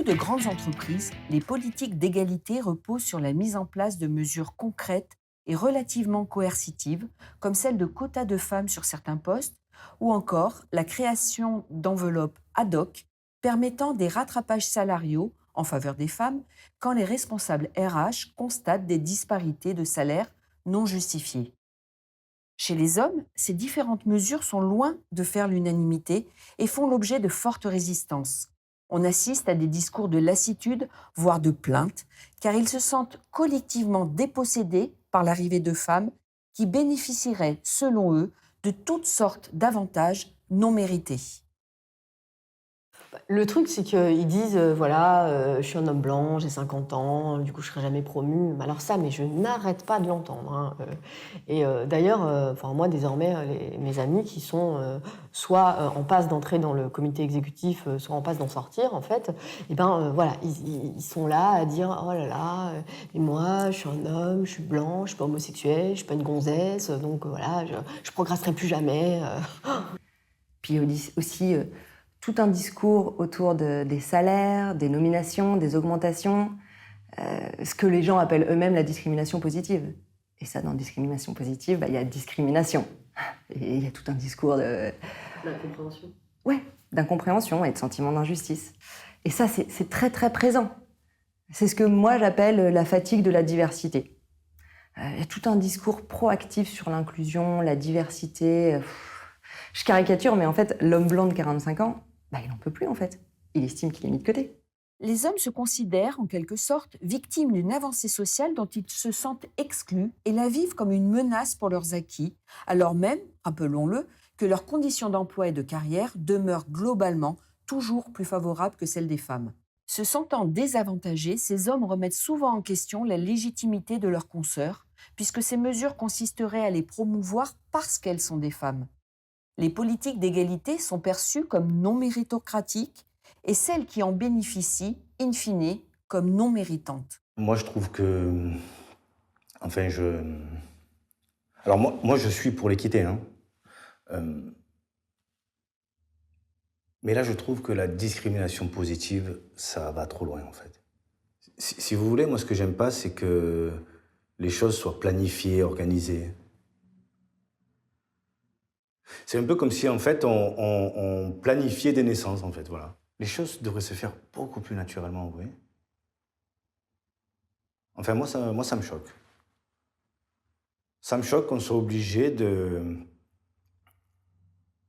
de grandes entreprises, les politiques d'égalité reposent sur la mise en place de mesures concrètes et relativement coercitives, comme celle de quotas de femmes sur certains postes, ou encore la création d'enveloppes ad hoc permettant des rattrapages salariaux en faveur des femmes quand les responsables RH constatent des disparités de salaire non justifiées. Chez les hommes, ces différentes mesures sont loin de faire l'unanimité et font l'objet de fortes résistances. On assiste à des discours de lassitude, voire de plainte, car ils se sentent collectivement dépossédés par l'arrivée de femmes qui bénéficieraient, selon eux, de toutes sortes d'avantages non mérités. Le truc, c'est qu'ils disent, voilà, je suis un homme blanc, j'ai 50 ans, du coup, je serai jamais promu. Mais alors ça, mais je n'arrête pas de l'entendre, hein, d'ailleurs, enfin moi, désormais, mes amis qui sont, soit, en passe d'entrer dans le comité exécutif, soit en passe d'en sortir, en fait, et ben, voilà, ils sont là à dire: «Oh là là, et moi, je suis un homme, je suis blanc, je suis pas homosexuel, je suis pas une gonzesse, donc voilà, je progresserai plus jamais», Puis aussi, tout un discours autour des salaires, des nominations, des augmentations, ce que les gens appellent eux-mêmes la discrimination positive. Et ça, dans discrimination positive, il y a discrimination. Et il y a tout un discours L'incompréhension. ouais, d'incompréhension et de sentiment d'injustice. Et ça, c'est très très présent. C'est ce que moi j'appelle la fatigue de la diversité. Il y a tout un discours proactif sur l'inclusion, la diversité. Je caricature, mais en fait, l'homme blanc de 45 ans, il n'en peut plus en fait. Il estime qu'il est mis de côté. Les hommes se considèrent, en quelque sorte, victimes d'une avancée sociale dont ils se sentent exclus et la vivent comme une menace pour leurs acquis, alors même, rappelons-le, que leurs conditions d'emploi et de carrière demeurent globalement toujours plus favorables que celles des femmes. Se sentant désavantagés, ces hommes remettent souvent en question la légitimité de leurs consoeurs, puisque ces mesures consisteraient à les promouvoir parce qu'elles sont des femmes. Les politiques d'égalité sont perçues comme non méritocratiques et celles qui en bénéficient, in fine, comme non méritantes. Moi, je trouve que... Enfin, Alors, moi, je suis pour l'équité, hein. Euh, Mais là, je trouve que la discrimination positive, ça va trop loin, en fait. Si vous voulez, moi, ce que j'aime pas, c'est que les choses soient planifiées, organisées. C'est un peu comme si, en fait, on planifiait des naissances, en fait, voilà. Les choses devraient se faire beaucoup plus naturellement, vous voyez. Enfin, moi, ça me choque. Ça me choque qu'on soit obligé de...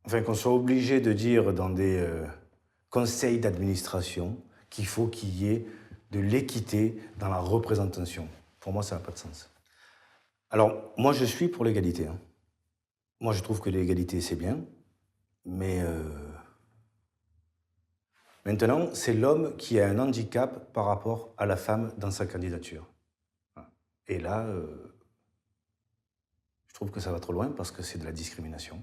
Enfin, qu'on soit obligé de dire dans des conseils d'administration qu'il faut qu'il y ait de l'équité dans la représentation. Pour moi, ça n'a pas de sens. Alors, moi, je suis pour l'égalité, hein. Moi, je trouve que l'égalité, c'est bien, mais maintenant, c'est l'homme qui a un handicap par rapport à la femme dans sa candidature. Voilà. Et là, je trouve que ça va trop loin parce que c'est de la discrimination.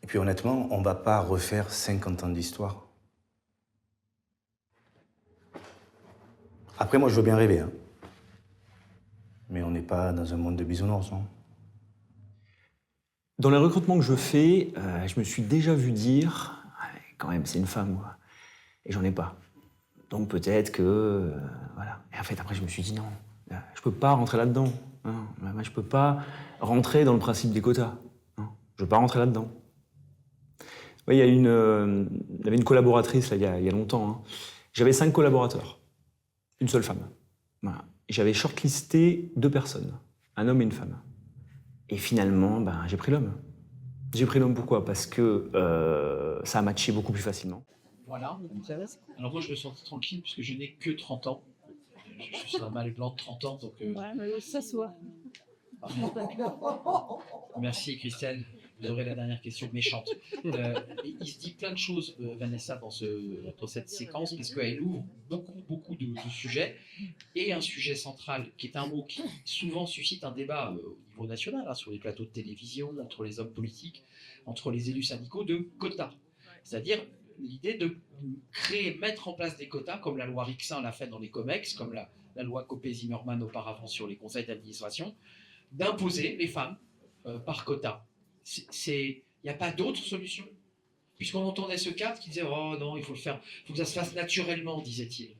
Et puis honnêtement, on ne va pas refaire 50 ans d'histoire. Après, moi, je veux bien rêver, hein. Mais on n'est pas dans un monde de bisounours, non? Dans les recrutements que je fais, je me suis déjà vu dire ouais, quand même, c'est une femme, quoi. Et j'en ai pas. Donc peut-être que. Voilà. Et en fait, après, je me suis dit non, je peux pas rentrer là-dedans. Hein. Moi, je peux pas rentrer dans le principe des quotas. Hein. Je veux pas rentrer là-dedans. Oui, il y avait une collaboratrice, là, il y a longtemps. Hein. J'avais 5 collaborateurs. Une seule femme. Voilà. J'avais shortlisté 2 personnes, un homme et une femme. Et finalement, j'ai pris l'homme. J'ai pris l'homme pourquoi? Parce que ça a matché beaucoup plus facilement. Voilà. Alors moi, je me sens tranquille puisque je n'ai que 30 ans. Je suis un mâle blanc de 30 ans, donc... Ouais, mais ça se voit. Merci Christelle, vous aurez la dernière question méchante. Il se dit plein de choses, Vanessa, dans cette séquence, parce qu'elle ouvre beaucoup de sujets, et un sujet central, qui est un mot qui souvent suscite un débat au niveau national, hein, sur les plateaux de télévision, entre les hommes politiques, entre les élus syndicaux, de quotas. C'est-à-dire l'idée de mettre en place des quotas, comme la loi Rixin l'a fait dans les COMEX, comme la loi Copé-Zimmermann auparavant sur les conseils d'administration, d'imposer les femmes par quota. Il n'y a pas d'autre solution. Puisqu'on entendait ce cadre qui disait oh non, il faut que ça se fasse naturellement, disait-il.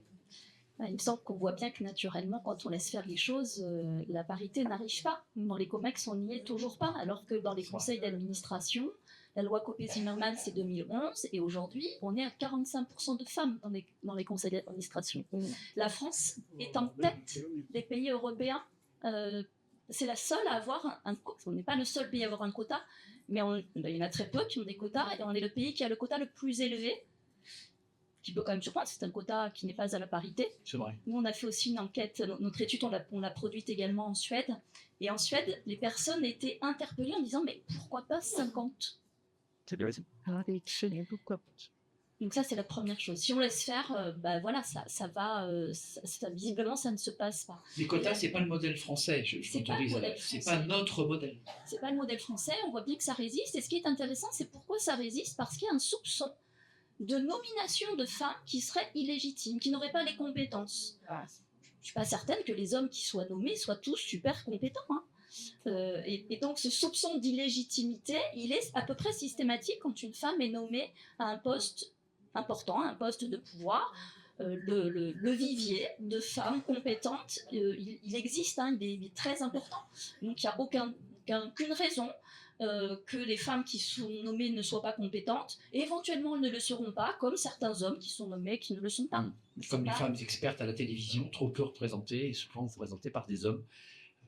Il me semble qu'on voit bien que naturellement, quand on laisse faire les choses, la parité n'arrive pas. Dans les COMEX, on n'y est toujours pas, alors que dans les conseils d'administration, la loi Copé-Zimmermann, c'est 2011, et aujourd'hui, on est à 45% de femmes dans les conseils d'administration. La France est en tête des pays européens. C'est la seule à avoir un quota. On n'est pas le seul pays à avoir un quota, mais il y en a très peu qui ont des quotas, et on est le pays qui a le quota le plus élevé, qui peut quand même surprendre, c'est un quota qui n'est pas à la parité. C'est vrai. Nous, on a fait aussi une enquête, notre étude, on l'a produite également en Suède, et en Suède, les personnes étaient interpellées en disant, mais pourquoi pas 50 ? Donc ça, c'est la première chose. Si on laisse faire, voilà, visiblement, ça ne se passe pas. Les quotas, c'est pas le modèle français, je m'autorise à dire. C'est pas notre modèle. C'est pas le modèle français, on voit bien que ça résiste, et ce qui est intéressant, c'est pourquoi ça résiste, parce qu'il y a un soupçon de nomination de femmes qui seraient illégitimes, qui n'auraient pas les compétences. Je ne suis pas certaine que les hommes qui soient nommés soient tous super compétents. Hein. Et donc ce soupçon d'illégitimité, il est à peu près systématique quand une femme est nommée à un poste important, un poste de pouvoir. Le vivier de femmes compétentes, il existe, hein, il est très important. Donc il n'y a aucune raison que les femmes qui sont nommées ne soient pas compétentes, et éventuellement elles ne le seront pas, comme certains hommes qui sont nommés qui ne le sont pas. Comme les femmes expertes à la télévision, trop peu représentées, et souvent représentées par des hommes,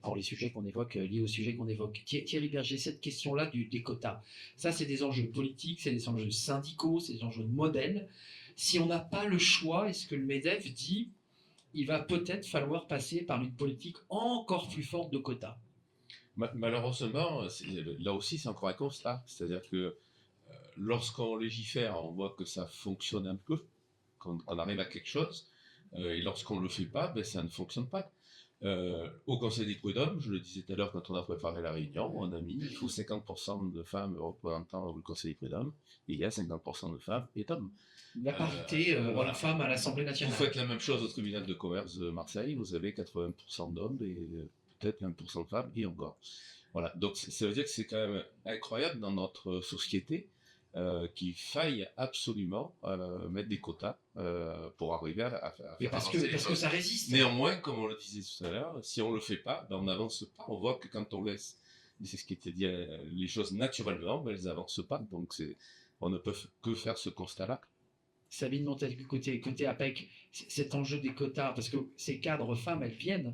pour les sujets qu'on évoque, liés aux sujets qu'on évoque. Thierry Berger, cette question-là des quotas, ça c'est des enjeux politiques, c'est des enjeux syndicaux, c'est des enjeux de modèle. Si on n'a pas le choix, est-ce que le MEDEF dit il va peut-être falloir passer par une politique encore plus forte de quotas? Malheureusement, là aussi, c'est encore un constat. C'est-à-dire que lorsqu'on légifère, on voit que ça fonctionne un peu, qu'on arrive à quelque chose, et lorsqu'on ne le fait pas, ça ne fonctionne pas. Au Conseil des prud'hommes, je le disais tout à l'heure quand on a préparé la réunion, on a mis il faut 50% de femmes représentant le Conseil des prud'hommes, et il y a 50% de femmes et d'hommes. La parité voilà. femmes à l'Assemblée nationale. Vous faites la même chose au tribunal de commerce de Marseille, vous avez 80% d'hommes et peut-être 20% de femmes, et encore. Voilà, donc ça veut dire que c'est quand même incroyable dans notre société qu'il faille absolument mettre des quotas pour arriver à faire parce que ça résiste. Néanmoins, comme on le disait tout à l'heure, si on ne le fait pas, on n'avance pas. On voit que quand on laisse, c'est ce qui était dit, les choses naturellement, elles n'avancent pas. Donc on ne peut que faire ce constat-là. Sabine Montel, côté APEC, cet enjeu des quotas, parce que ces cadres femmes, elles viennent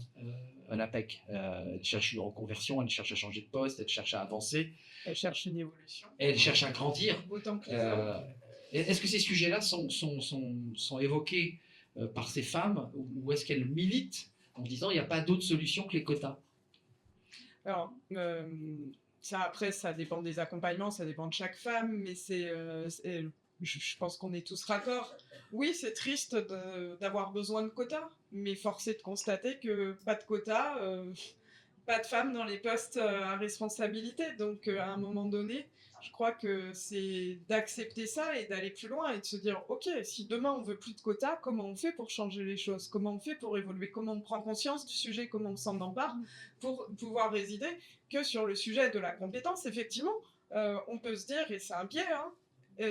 à l'APEC. Elles cherchent une reconversion, elles cherchent à changer de poste, elles cherchent à avancer. Elles cherchent une évolution. Elles cherchent à grandir. Autant que les hommes. Est-ce que ces sujets-là sont évoqués par ces femmes, ou est-ce qu'elles militent en disant il n'y a pas d'autre solution que les quotas? Alors, ça, après, ça dépend des accompagnements, ça dépend de chaque femme, mais je pense qu'on est tous raccords. Oui, c'est triste d'avoir besoin de quotas, mais force est de constater que pas de quotas, pas de femmes dans les postes à responsabilité. Donc, à un moment donné, je crois que c'est d'accepter ça et d'aller plus loin et de se dire, ok, si demain on veut plus de quotas, comment on fait pour changer les choses? Comment on fait pour évoluer? Comment on prend conscience du sujet? Comment on s'en empare pour pouvoir résider que sur le sujet de la compétence? Effectivement, on peut se dire, et c'est un biais, hein,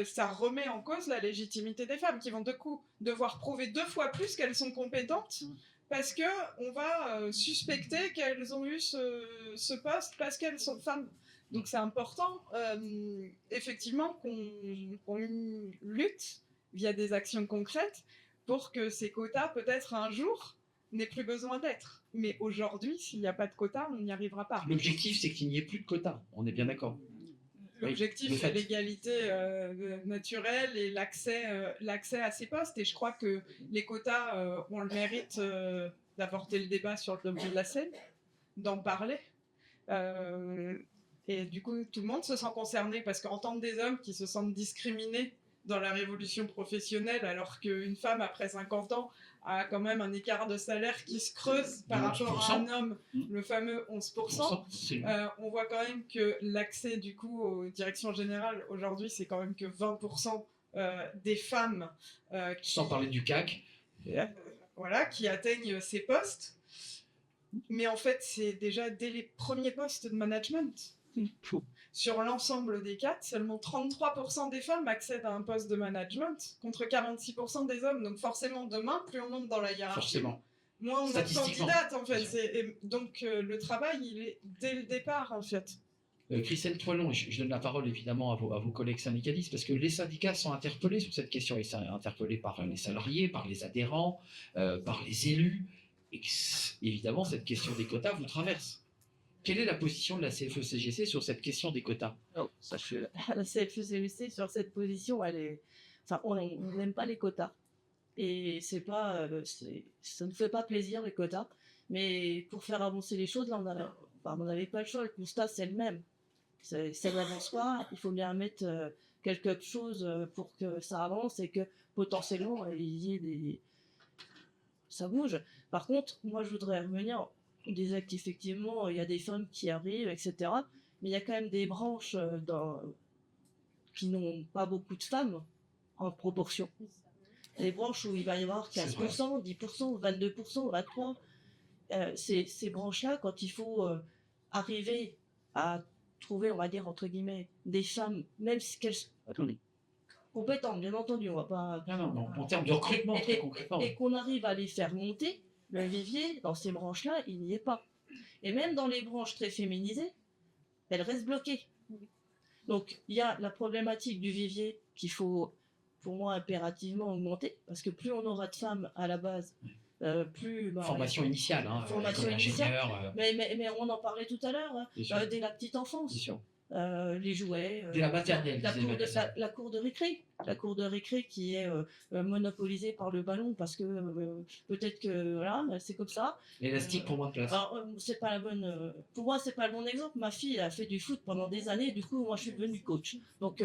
ça remet en cause la légitimité des femmes qui vont de coup devoir prouver 2 fois plus qu'elles sont compétentes parce qu'on va suspecter qu'elles ont eu ce poste parce qu'elles sont femmes. Donc c'est important, effectivement, qu'on lutte via des actions concrètes pour que ces quotas, peut-être un jour, n'aient plus besoin d'être. Mais aujourd'hui, s'il n'y a pas de quotas, on n'y arrivera pas. L'objectif, c'est qu'il n'y ait plus de quotas, on est bien d'accord. L'objectif, c'est l'égalité naturelle et l'accès à ces postes. Et je crois que les quotas ont le mérite d'apporter le débat sur le devant de la scène, d'en parler. Et du coup, tout le monde se sent concerné parce qu'entendre des hommes qui se sentent discriminés dans la révolution professionnelle alors qu'une femme, après 50 ans, a quand même un écart de salaire qui se creuse par rapport à un homme, le fameux 11%. On voit quand même que l'accès du coup aux directions générales aujourd'hui, c'est quand même que 20% des femmes sans parler du CAC, voilà, qui atteignent ces postes. Mais en fait, c'est déjà dès les premiers postes de management. sur l'ensemble des cadres, seulement 33% des femmes accèdent à un poste de management, contre 46% des hommes. Donc forcément, demain, plus on monte dans la hiérarchie, Forcément. moins on a de Statistiquement. candidates, en fait. Bien sûr. Donc le travail, il est dès le départ, en fait. Christelle Toilon, je donne la parole évidemment à vos collègues syndicalistes, parce que les syndicats sont interpellés sur cette question. Ils sont interpellés par les salariés, par les adhérents, par les élus. Et évidemment, cette question des quotas vous traverse. Quelle est la position de la CFE-CGC sur cette question des quotas? La CFE-CGC sur cette position, on n'aime pas les quotas. Et c'est pas, ça ne fait pas plaisir les quotas. Mais pour faire avancer les choses, là, on n'avait pas le choix. Le constat, c'est le même. Ça n'avance pas. Il faut bien mettre quelque chose pour que ça avance et que potentiellement il y ait ça bouge. Par contre, moi, je voudrais revenir. On disait qu'effectivement, il y a des femmes qui arrivent, etc. Mais il y a quand même des branches qui n'ont pas beaucoup de femmes en proportion. Les branches où il va y avoir 15%, 10%, 22%, 23%. Ces branches-là, quand il faut arriver à trouver, on va dire, entre guillemets, des femmes, même si qu'elles sont compétentes, bien entendu, on va pas... Non, en termes de recrutement, très concrètement. Et qu'on arrive à les faire monter, le vivier, dans ces branches-là, il n'y est pas. Et même dans les branches très féminisées, elles restent bloquées. Donc, il y a la problématique du vivier qu'il faut, pour moi, impérativement augmenter, parce que plus on aura de femmes à la base, plus... Formation initiale, hein, formation école initiale. d'ingénieur. Mais on en parlait tout à l'heure, hein, dès la petite enfance. Les jouets, Dès la maternelle, la cour de récré. La cour de récré qui est monopolisée par le ballon parce que peut-être que voilà, c'est comme ça. L'élastique pour moins de place. Alors, c'est pas la bonne. Pour moi, c'est pas le bon exemple. Ma fille a fait du foot pendant des années, du coup, moi, je suis devenue coach. Donc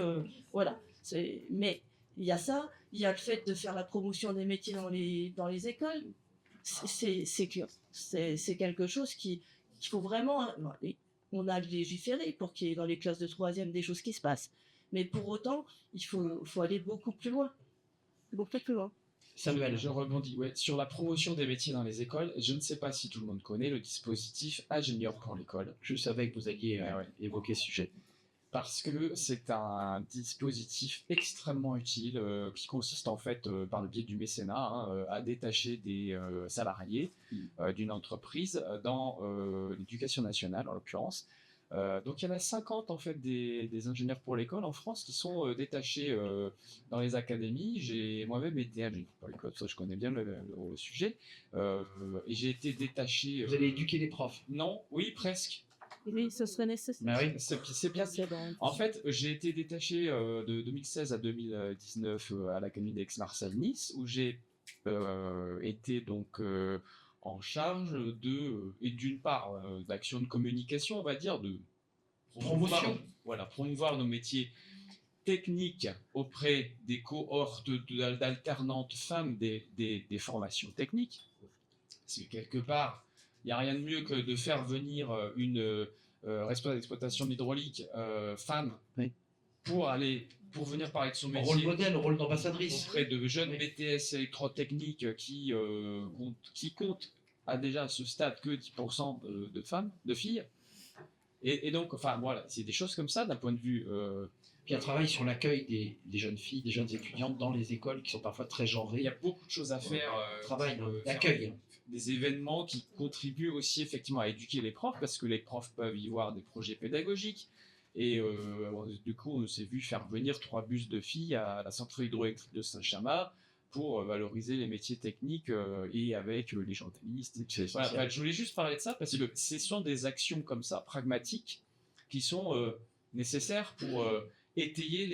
voilà. Mais il y a ça, il y a le fait de faire la promotion des métiers dans les écoles. C'est clair. C'est quelque chose qu'il faut vraiment. On a légiféré pour qu'il y ait dans les classes de 3e des choses qui se passent. Mais pour autant, il faut aller beaucoup plus loin. Beaucoup plus loin. Samuel, je rebondis. Ouais, sur la promotion des métiers dans les écoles, je ne sais pas si tout le monde connaît le dispositif Ingénieur pour l'école. Je savais que vous alliez évoquer ce sujet. Parce que c'est un dispositif extrêmement utile qui consiste en fait, par le biais du mécénat, à détacher des salariés d'une entreprise dans l'éducation nationale en l'occurrence. Donc il y en a 50 en fait des ingénieurs pour l'école en France qui sont détachés dans les académies. J'ai moi-même été ingénieur pour l'école, ça je connais bien le sujet. Et j'ai été détaché. Vous allez éduquer les profs? Non, oui presque. Oui, ce serait nécessaire. Bah oui. C'est bien. En fait, j'ai été détaché de 2016 à 2019 à l'Académie d'Aix-Marseille-Nice, où j'ai été donc en charge et d'une part d'action de communication, on va dire, de promotion. Promouvoir nos métiers techniques auprès des cohortes d'alternantes femmes des formations techniques. C'est quelque part. Il n'y a rien de mieux que de faire venir une responsable d'exploitation hydraulique femme pour venir parler de son métier. Rôle modèle, rôle d'ambassadrice. Auprès de jeunes BTS électrotechniques qui comptent à déjà à ce stade que 10% de femmes, de filles. Et donc, enfin voilà, c'est des choses comme ça d'un point de vue... Puis un travail sur l'accueil des jeunes filles, des jeunes étudiantes dans les écoles qui sont parfois très genrées. Il y a beaucoup de choses à faire. Travail d'accueil. Des événements qui contribuent aussi effectivement à éduquer les profs, parce que les profs peuvent y voir des projets pédagogiques. Et du coup, on s'est vu faire venir 3 bus de filles à la centrale hydroélectrique de Saint-Chamas pour valoriser les métiers techniques et avec les journalistes. Voilà, je voulais juste parler de ça parce que ce sont des actions comme ça, pragmatiques, qui sont nécessaires pour étayer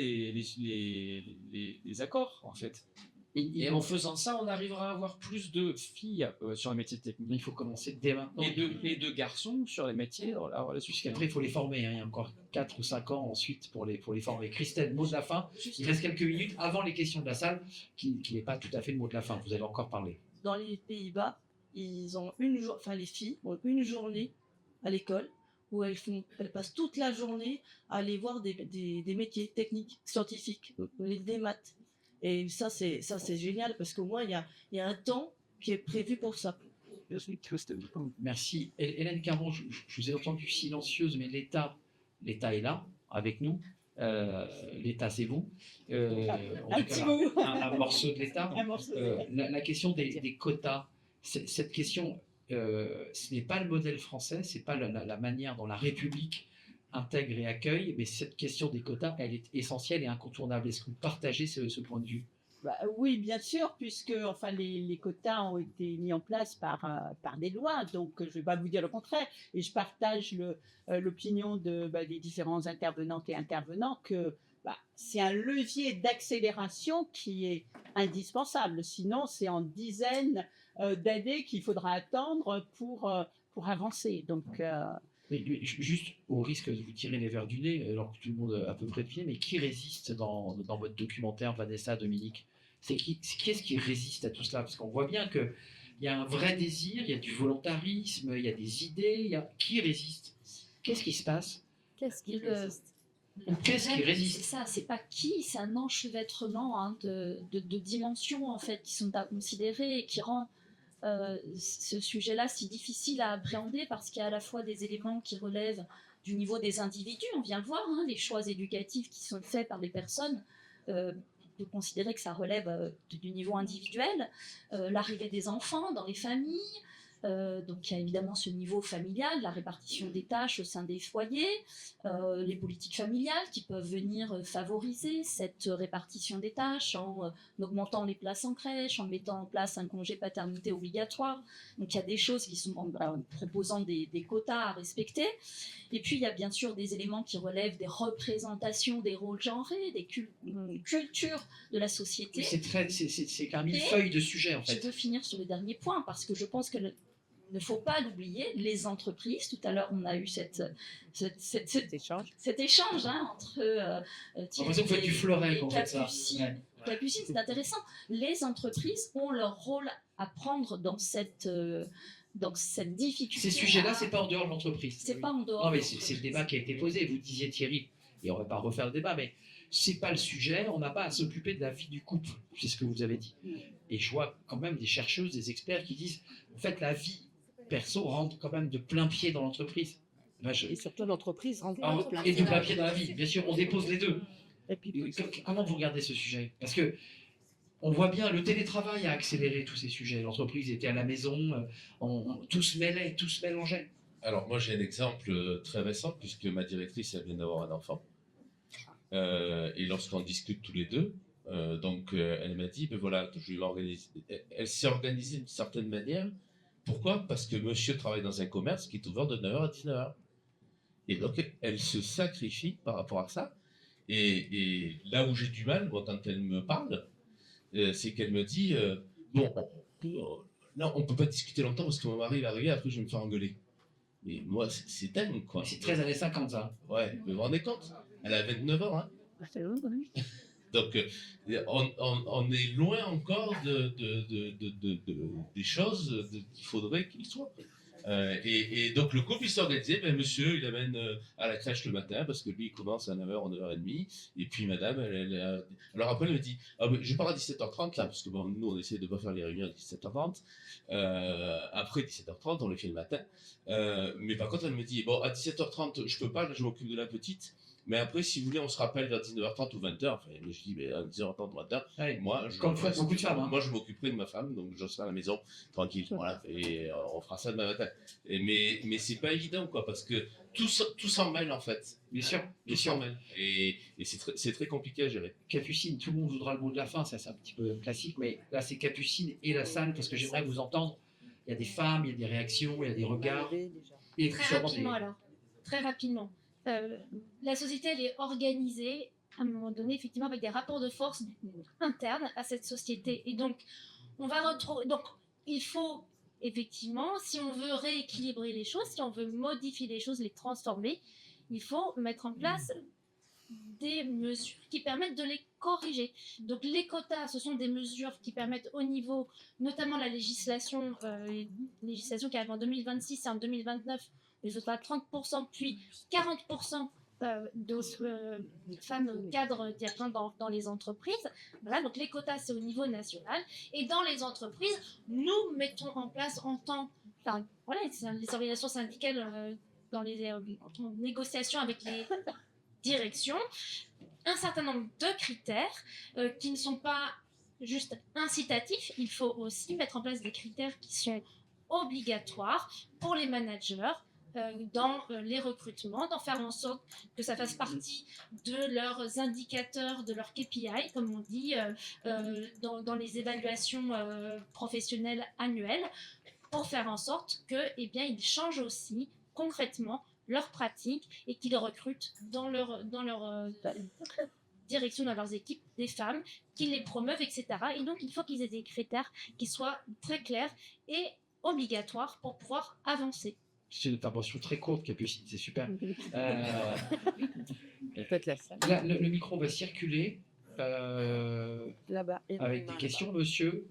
les accords, en fait. Et en faisant ça, on arrivera à avoir plus de filles sur les métiers techniques. Il faut commencer dès maintenant. Et de garçons sur les métiers. Puisqu'après, il faut les former. Hein. Il y a encore 4 ou 5 ans ensuite pour les former. Christelle, mot de la fin. Il reste quelques minutes avant les questions de la salle, qui n'est pas tout à fait le mot de la fin. Vous allez encore parler. Dans les Pays-Bas, ils ont les filles ont une journée à l'école où elles passent toute la journée à aller voir des métiers techniques, scientifiques, des maths. Et ça, c'est génial parce qu'au moins, il y a un temps qui est prévu pour ça. Merci. Hélène Caron, je vous ai entendu silencieuse, mais l'État est là. avec nous. L'État, c'est vous. En Un tout petit cas, bout. un morceau de l'État. Un morceau de l'État. La question des quotas, cette question, ce n'est pas le modèle français, c'est pas la manière dont la République intègre et accueille, mais cette question des quotas, elle est essentielle et incontournable. Est-ce que vous partagez ce point de vue? Bah, oui, bien sûr, puisque enfin, les quotas ont été mis en place par des lois, donc je ne vais pas vous dire le contraire. Et je partage l'opinion des différents intervenantes et intervenants que c'est un levier d'accélération qui est indispensable. Sinon, c'est en dizaines d'années qu'il faudra attendre pour avancer. Donc, Mais juste au risque de vous tirer les verres du nez, alors que tout le monde a à peu près deviné, mais qui résiste dans votre documentaire, Vanessa, Dominique? Qui est-ce qui résiste à tout cela? Parce qu'on voit bien qu'il y a un vrai désir, il y a du volontarisme, il y a des idées. Qui résiste? Qu'est-ce qui se passe? Qu'est-ce qui résiste? Qu'est-ce qui résiste? C'est ça, c'est pas qui, c'est un enchevêtrement de dimensions en fait qui sont à considérer et qui rend ce sujet-là si difficile à appréhender parce qu'il y a à la fois des éléments qui relèvent du niveau des individus, on vient le voir, les choix éducatifs qui sont faits par les personnes, de considérer que ça relève du niveau individuel, l'arrivée des enfants dans les familles, donc il y a évidemment ce niveau familial, la répartition des tâches au sein des foyers, les politiques familiales qui peuvent venir favoriser cette répartition des tâches en augmentant les places en crèche, en mettant en place un congé paternité obligatoire. Donc il y a des choses qui sont en proposant des quotas à respecter. Et puis il y a bien sûr des éléments qui relèvent des représentations des rôles genrés, des cultures de la société. C'est qu'un millefeuille de sujets en fait. Je veux finir sur le dernier point parce que je pense que ne faut pas l'oublier, les entreprises. Tout à l'heure, on a eu cet échange entre Thierry et du Florey, quand fait ça. Capucine, c'est intéressant. Les entreprises ont leur rôle à prendre dans cette difficulté. Ces sujets-là, c'est pas en dehors de l'entreprise. C'est pas en dehors. Non, mais c'est le débat qui a été posé. Vous disiez, Thierry, et on va pas refaire le débat, mais c'est pas le sujet. On n'a pas à s'occuper de la vie du couple. C'est ce que vous avez dit. Et je vois quand même des chercheuses, des experts qui disent, en fait, la vie perso rentre quand même de plein pied dans l'entreprise. Et surtout l'entreprise rentre de plein pied dans la vie. Bien sûr, on dépose les deux. Et puis, comment vous regardez ce sujet? Parce que on voit bien, le télétravail a accéléré tous ces sujets. L'entreprise était à la maison, tout se mêlait, tout se mélangeait. Alors moi j'ai un exemple très récent puisque ma directrice elle vient d'avoir un enfant. Et lorsqu'on discute tous les deux, elle m'a dit, ben voilà, je vais l'organiser. Elle s'est organisée d'une certaine manière. Pourquoi? Parce que monsieur travaille dans un commerce qui est ouvert de 9h à 19h. Et donc, elle se sacrifie par rapport à ça. Et là où j'ai du mal, moi, quand elle me parle, c'est qu'elle me dit, non, on peut pas discuter longtemps parce que mon mari va arriver, après je vais me faire engueuler. Mais moi, c'est dingue, quoi. C'est 13 années 50, ça. Ouais, vous vous rendez compte? Elle a 29 ans, hein. C'est long, oui. Donc, on est loin encore des choses qu'il faudrait qu'il soit. Et donc, le couple, il s'est organisé. Ben, monsieur, il amène à la crèche le matin parce que lui, il commence à 9h, 9h30. Et puis, madame, alors après, elle me dit, je pars à 17h30 là, parce que bon, nous, on essaie de ne pas faire les réunions à 17h30. Après 17h30, on les fait le matin. Mais par contre, elle me dit, bon, à 17h30, je peux pas, là, je m'occupe de la petite. Mais après, si vous voulez, on se rappelle vers 19h30 ou 20h. Enfin, je dis, à 19h30 ou 20h, ouais. Moi, beaucoup de femmes. Moi, je m'occuperai de ma femme, donc je serai à la maison, tranquille. Voilà, et on fera ça demain matin. Mais c'est pas évident, quoi, parce que tout s'en mêle, en fait. Bien sûr. Tout s'en mêle. Et c'est très compliqué à gérer. Capucine, tout le monde voudra le mot de la fin, ça c'est un petit peu classique, mais là c'est Capucine et la salle, parce que j'aimerais vous entendre. Il y a des femmes, il y a des réactions, il y a des regards. Et très rapidement alors, très rapidement. La société, elle est organisée à un moment donné, effectivement, avec des rapports de force internes à cette société. Et donc, on va retrouver. Donc, il faut effectivement, si on veut rééquilibrer les choses, si on veut modifier les choses, les transformer, il faut mettre en place des mesures qui permettent de les corriger. Donc, les quotas, ce sont des mesures qui permettent au niveau, notamment la législation qui arrive en 2026 et en 2029. Les autres à 30%, puis 40% de femmes cadres dirigeantes dans les entreprises. Voilà, donc les quotas, c'est au niveau national. Et dans les entreprises, nous mettons en place les organisations syndicales dans les négociations avec direction, un certain nombre de critères qui ne sont pas juste incitatifs. Il faut aussi mettre en place des critères qui sont obligatoires pour les managers dans les recrutements, d'en faire en sorte que ça fasse partie de leurs indicateurs, de leurs KPI, comme on dit, dans les évaluations professionnelles annuelles, pour faire en sorte que, eh bien, ils changent aussi concrètement leurs pratiques et qu'ils recrutent dans leur direction, dans leurs équipes, des femmes, qu'ils les promeuvent, etc. Et donc, il faut qu'ils aient des critères qui soient très clairs et obligatoires pour pouvoir avancer. C'est une intervention très courte, Capucine, c'est super. Peut-être la salle. Là, le micro va circuler Là-bas. avec des questions, monsieur.